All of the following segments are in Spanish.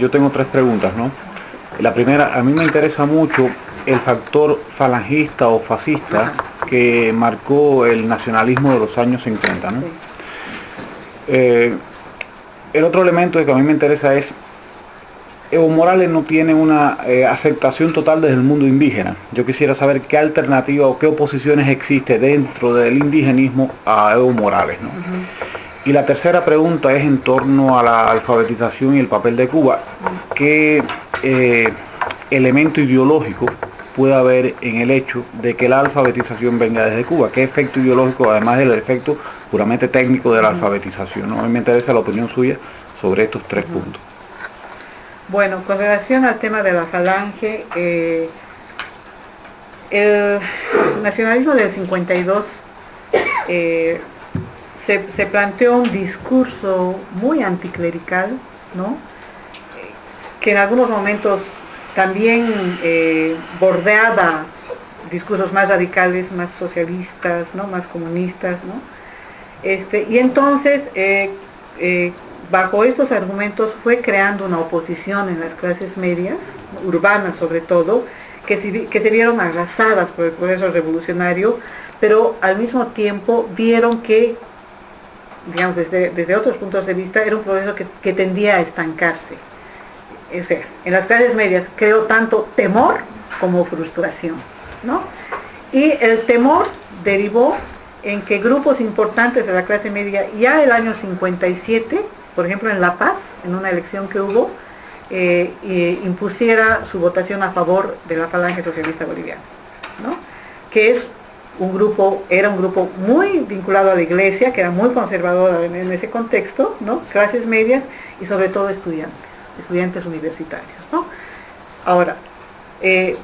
yo tengo tres preguntas, ¿no? La primera, a mí me interesa mucho el factor falangista o fascista que marcó el nacionalismo de los años 50, ¿no? Sí. El otro elemento que a mí me interesa es, Evo Morales no tiene una aceptación total desde el mundo indígena. Yo quisiera saber qué alternativa o qué oposiciones existe dentro del indigenismo a Evo Morales, ¿no? Y la tercera pregunta es en torno a la alfabetización y el papel de Cuba. ¿Qué elemento ideológico puede haber en el hecho de que la alfabetización venga desde Cuba? ¿Qué efecto ideológico, además del efecto puramente técnico de la alfabetización, ¿no? A mí me interesa la opinión suya sobre estos tres puntos. Bueno, con relación al tema de la falange, el nacionalismo del 52 se planteó un discurso muy anticlerical, ¿no? Que en algunos momentos también bordeaba discursos más radicales, más socialistas, ¿no? Más comunistas, ¿no? Y entonces, bajo estos argumentos fue creando una oposición en las clases medias, urbanas sobre todo, que se vieron arrasadas por el proceso revolucionario, pero al mismo tiempo vieron que, digamos, desde otros puntos de vista, era un proceso que tendía a estancarse. O sea, en las clases medias creó tanto temor como frustración, ¿no? Y el temor derivó en que grupos importantes de la clase media, ya el año 57, por ejemplo en La Paz, en una elección que hubo, impusiera su votación a favor de la Falange Socialista Boliviana, ¿no? Que era un grupo muy vinculado a la iglesia, que era muy conservadora en ese contexto, ¿no? Clases medias y sobre todo estudiantes universitarios, ¿no? Ahora,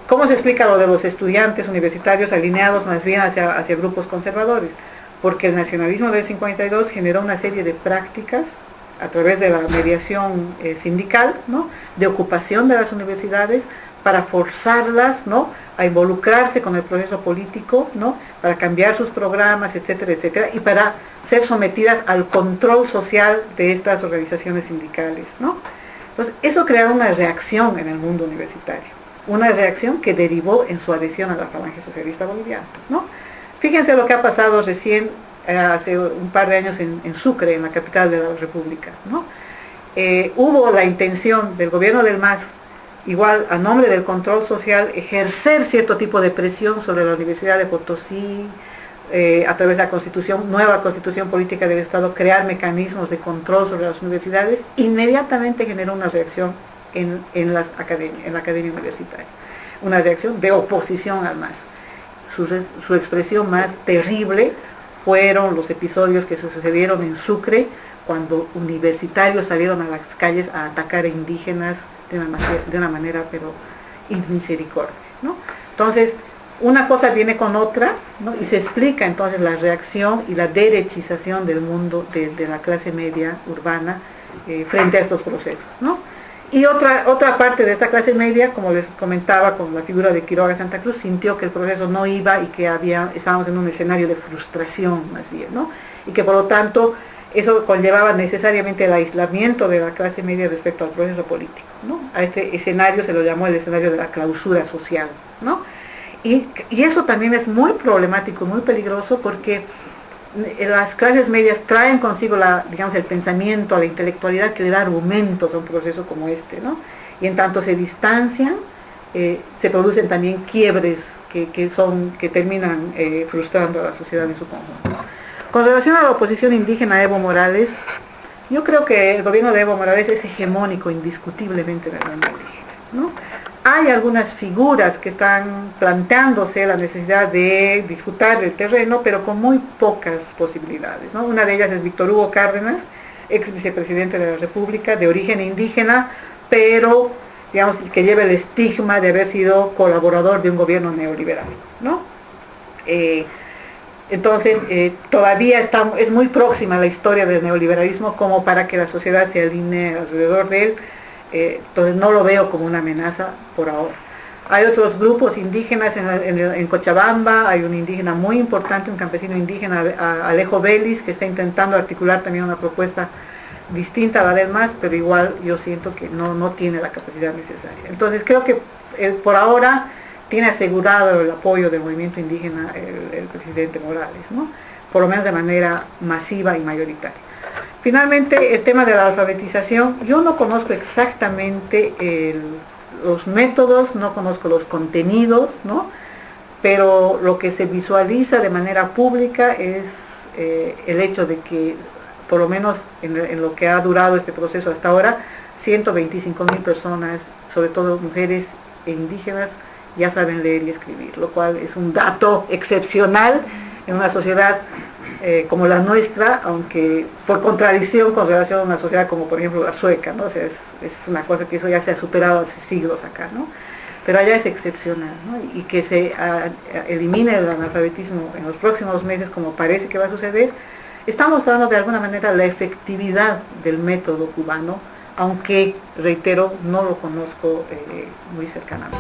¿cómo se explica lo de los estudiantes universitarios alineados más bien hacia grupos conservadores? Porque el nacionalismo del 52 generó una serie de prácticas a través de la mediación sindical, ¿no? De ocupación de las universidades para forzarlas, ¿no? A involucrarse con el proceso político, ¿no? Para cambiar sus programas, etcétera, etcétera, y para ser sometidas al control social de estas organizaciones sindicales, ¿no? Entonces, eso creó una reacción en el mundo universitario, una reacción que derivó en su adhesión a la Falange Socialista Boliviana, ¿no? Fíjense lo que ha pasado recién, hace un par de años en Sucre, en la capital de la República, ¿no? Hubo la intención del gobierno del MAS, igual a nombre del control social, ejercer cierto tipo de presión sobre la Universidad de Potosí, a través de la nueva constitución política del Estado, crear mecanismos de control sobre las universidades. Inmediatamente generó una reacción en la academia universitaria, una reacción de oposición al MAS. Su expresión más terrible fueron los episodios que se sucedieron en Sucre, cuando universitarios salieron a las calles a atacar a indígenas de una manera pero inmisericordia, ¿no? Entonces, una cosa viene con otra, ¿no? Y se explica entonces la reacción y la derechización del mundo de la clase media urbana frente a estos procesos, ¿no? Y otra parte de esta clase media, como les comentaba, con la figura de Quiroga Santa Cruz, sintió que el proceso no iba y que estábamos en un escenario de frustración más bien, ¿no? Y que por lo tanto eso conllevaba necesariamente el aislamiento de la clase media respecto al proceso político, ¿no? A este escenario se lo llamó el escenario de la clausura social, ¿no? Y eso también es muy problemático, muy peligroso, porque las clases medias traen consigo digamos, el pensamiento, la intelectualidad que le da argumentos a un proceso como este, ¿no? Y en tanto se distancian, se producen también quiebres que terminan frustrando a la sociedad en su conjunto. Con relación a la oposición indígena a Evo Morales, yo creo que el gobierno de Evo Morales es hegemónico indiscutiblemente en el mundo indígena, ¿no? Hay algunas figuras que están planteándose la necesidad de disputar el terreno, pero con muy pocas posibilidades, ¿no? Una de ellas es Víctor Hugo Cárdenas, ex vicepresidente de la República, de origen indígena, pero digamos que lleva el estigma de haber sido colaborador de un gobierno neoliberal, ¿no? Entonces, todavía es muy próxima la historia del neoliberalismo como para que la sociedad se alinee alrededor de él. Entonces no lo veo como una amenaza por ahora. Hay otros grupos indígenas en Cochabamba, hay un indígena muy importante, un campesino indígena, Alejo Vélez, que está intentando articular también una propuesta distinta a la del MAS, pero igual yo siento que no tiene la capacidad necesaria. Entonces creo que por ahora tiene asegurado el apoyo del movimiento indígena el presidente Morales, ¿no? Por lo menos de manera masiva y mayoritaria. Finalmente, el tema de la alfabetización, yo no conozco exactamente los métodos, no conozco los contenidos, ¿no? Pero lo que se visualiza de manera pública es el hecho de que, por lo menos en lo que ha durado este proceso hasta ahora, 125.000 personas, sobre todo mujeres e indígenas, ya saben leer y escribir, lo cual es un dato excepcional en una sociedad como la nuestra, aunque por contradicción con relación a una sociedad como por ejemplo la sueca, ¿no? O sea, es una cosa que eso ya se ha superado hace siglos acá, ¿no? Pero allá es excepcional, ¿no? Y que se elimine el analfabetismo en los próximos meses, como parece que va a suceder, está mostrando de alguna manera la efectividad del método cubano, aunque, reitero, no lo conozco muy cercanamente.